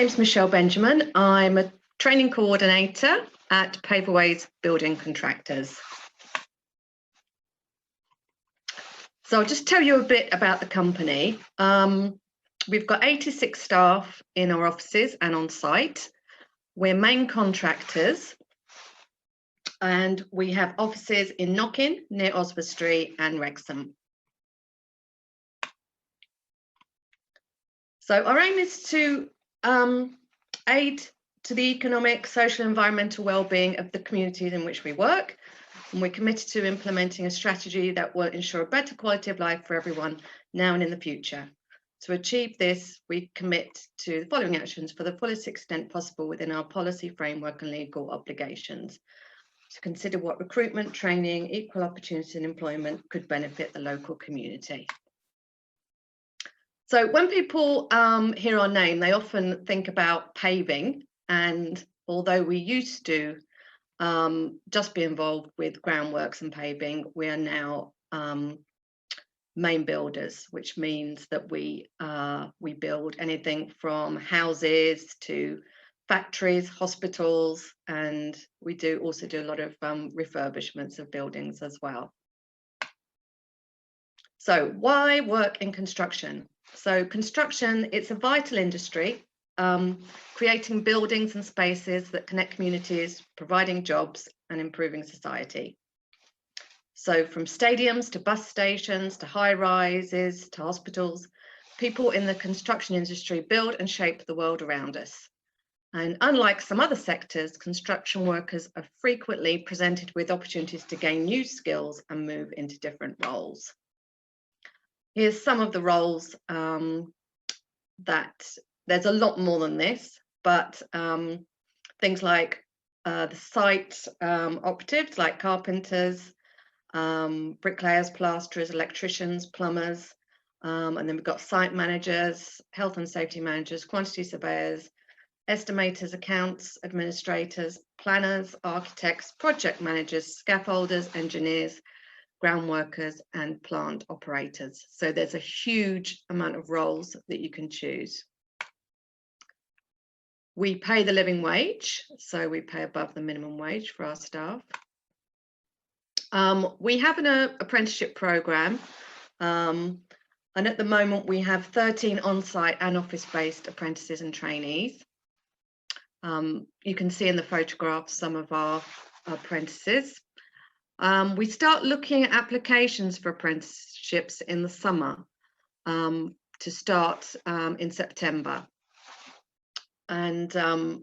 name's Michelle Benjamin. I'm a training coordinator at Paveaways Building Contractors. So I'll just tell you a bit about the company. We've got 86 staff in our offices and on site. We're main contractors, and we have offices in Knockin, near Oswestry, and Wrexham. So our aim is to aid to the economic, social, environmental well-being of the communities in which we work, and we're committed to implementing a strategy that will ensure a better quality of life for everyone now and in the future. To achieve this, we commit to the following actions for the fullest extent possible within our policy framework and legal obligations. To consider what recruitment, training, equal opportunity and employment could benefit the local community. So when people hear our name, they often think about paving, and although we used to just be involved with groundworks and paving, we are now main builders, which means that we build anything from houses to factories, hospitals, and we also do a lot of refurbishments of buildings as well. So why work in construction? So construction, it's a vital industry, creating buildings and spaces that connect communities, providing jobs and improving society. So from stadiums to bus stations to high rises to hospitals, people in the construction industry build and shape the world around us. And unlike some other sectors, construction workers are frequently presented with opportunities to gain new skills and move into different roles. Here's some of the roles that there's a lot more than this, but things like the site operatives like carpenters, bricklayers, plasterers, electricians, plumbers, and then we've got site managers, health and safety managers, quantity surveyors, estimators, accounts, administrators, planners, architects, project managers, scaffolders, engineers, ground workers and plant operators. So there's a huge amount of roles that you can choose. We pay the living wage, so we pay above the minimum wage for our staff. We have an apprenticeship program, and at the moment we have 13 on-site and office-based apprentices and trainees. You can see in the photograph some of our apprentices. We start looking at applications for apprenticeships in the summer to start in September. And a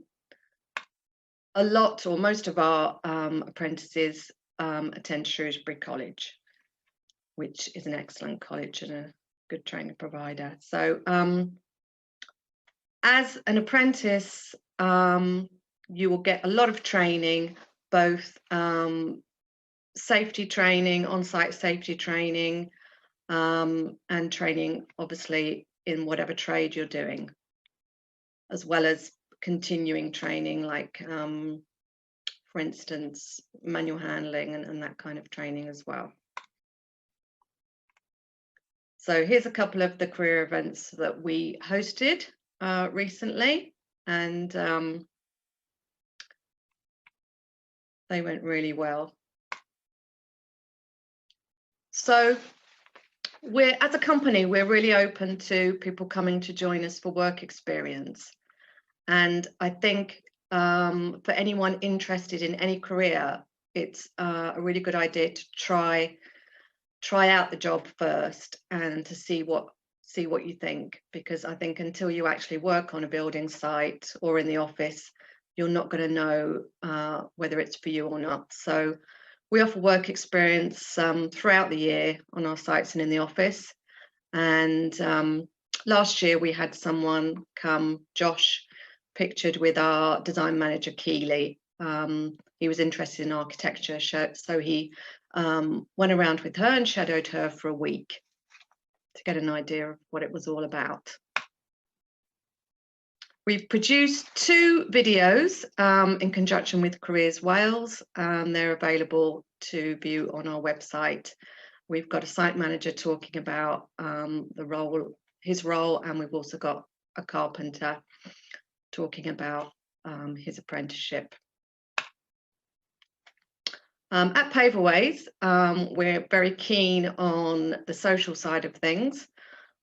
lot or most of our apprentices attend Shrewsbury College, which is an excellent college and a good training provider. So as an apprentice, you will get a lot of training, both safety training, on-site safety training, and training obviously in whatever trade you're doing, as well as continuing training like for instance manual handling and that kind of training as well. So here's a couple of the career events that we hosted recently, and they went really well. So as a company, we're really open to people coming to join us for work experience. And I think for anyone interested in any career, it's a really good idea to try out the job first and to see what you think, because I think until you actually work on a building site or in the office, you're not going to know whether it's for you or not. So we offer work experience throughout the year on our sites and in the office. And last year we had someone come, Josh, pictured with our design manager, Keeley. He was interested in architecture, so he went around with her and shadowed her for a week to get an idea of what it was all about. We've produced 2 videos in conjunction with Careers Wales. They're available to view on our website. We've got a site manager talking about his role, and we've also got a carpenter talking about his apprenticeship. At Paveaways, we're very keen on the social side of things.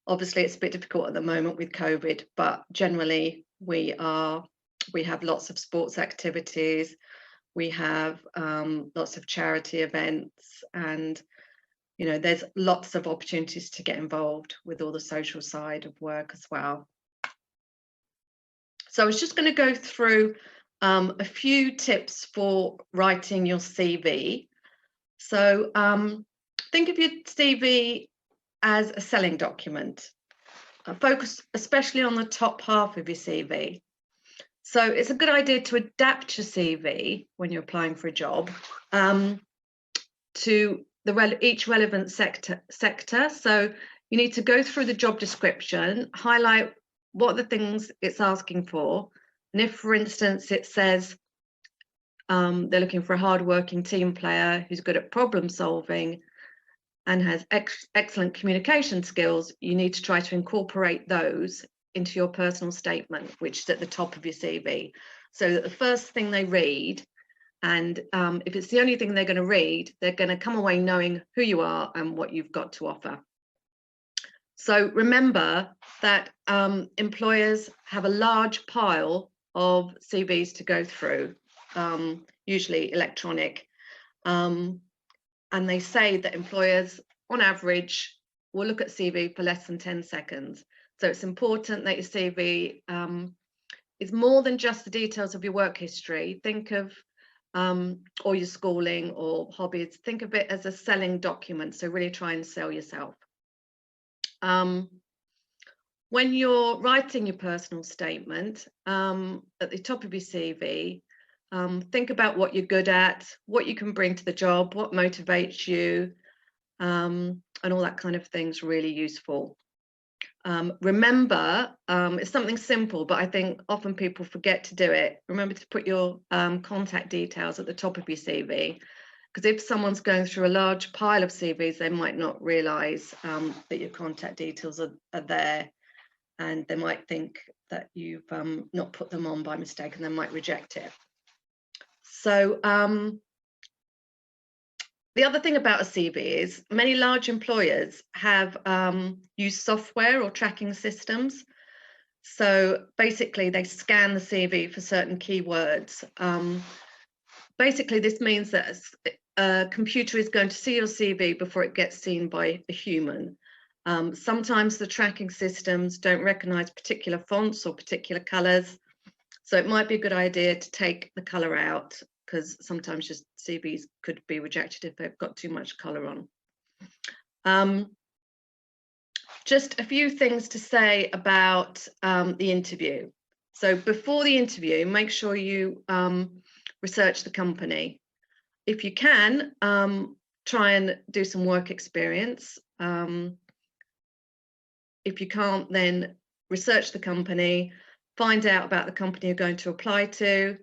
Obviously, it's a bit difficult at the moment with COVID, but generally we have lots of sports activities. We have lots of charity events, and there's lots of opportunities to get involved with all the social side of work as well. So I was just going to go through a few tips for writing your CV. So think of your CV as a selling document. Focus especially on the top half of your CV. So it's a good idea to adapt your CV when you're applying for a job to each relevant sector. So you need to go through the job description, highlight what are the things it's asking for. And if, for instance, it says they're looking for a hard-working team player who's good at problem solving and has excellent communication skills, you need to try to incorporate those into your personal statement, which is at the top of your CV, so that the first thing they read, and if it's the only thing they're going to read, they're going to come away knowing who you are and what you've got to offer. So remember that employers have a large pile of CVs to go through, usually electronic, and they say that employers on average will look at CV for less than 10 seconds. So it's important that your CV is more than just the details of your work history. Think of or your schooling or hobbies. Think of it as a selling document. So really try and sell yourself. When you're writing your personal statement, at the top of your CV, think about what you're good at, what you can bring to the job, what motivates you, and all that kind of thing's really useful. Remember, it's something simple, but I think often people forget to do it. Remember to put your contact details at the top of your CV, because if someone's going through a large pile of CVs, they might not realise that your contact details are there, and they might think that you've not put them on by mistake, and they might reject it. So the other thing about a CV is many large employers have used software or tracking systems. So basically they scan the CV for certain keywords. Basically this means that a computer is going to see your CV before it gets seen by a human. Sometimes the tracking systems don't recognize particular fonts or particular colors. So it might be a good idea to take the color out, because sometimes just CVs could be rejected if they've got too much colour on. Just a few things to say about the interview. So before the interview, make sure you research the company. If you can, try and do some work experience. If you can't, then research the company, find out about the company you're going to apply to.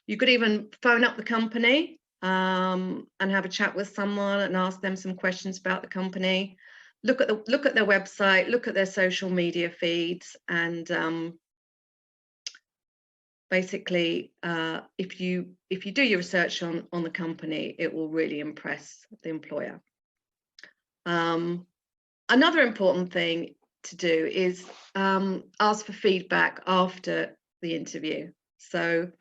You could even phone up the company and have a chat with someone and ask them some questions about the company. Look at their website, look at their social media feeds, and basically, if you do your research on the company, it will really impress the employer. Another important thing to do is ask for feedback after the interview. So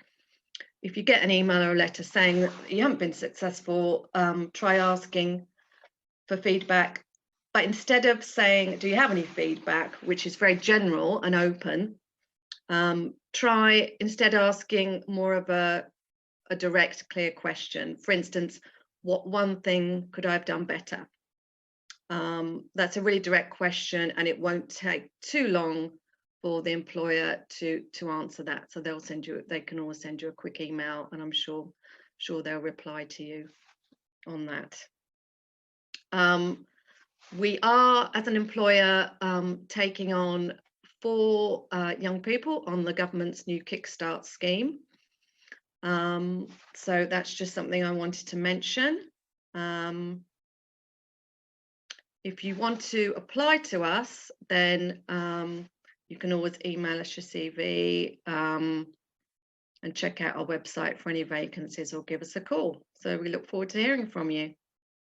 if you get an email or a letter saying that you haven't been successful, try asking for feedback. But instead of saying, do you have any feedback, which is very general and open, try instead asking more of a direct, clear question. For instance, what one thing could I have done better? That's a really direct question, and it won't take too long for the employer to answer that. So they can always send you a quick email, and I'm sure they'll reply to you on that. We are, as an employer, taking on 4 young people on the government's new Kickstart scheme. So that's just something I wanted to mention. If you want to apply to us, then You can always email us your CV and check out our website for any vacancies or give us a call. So we look forward to hearing from you.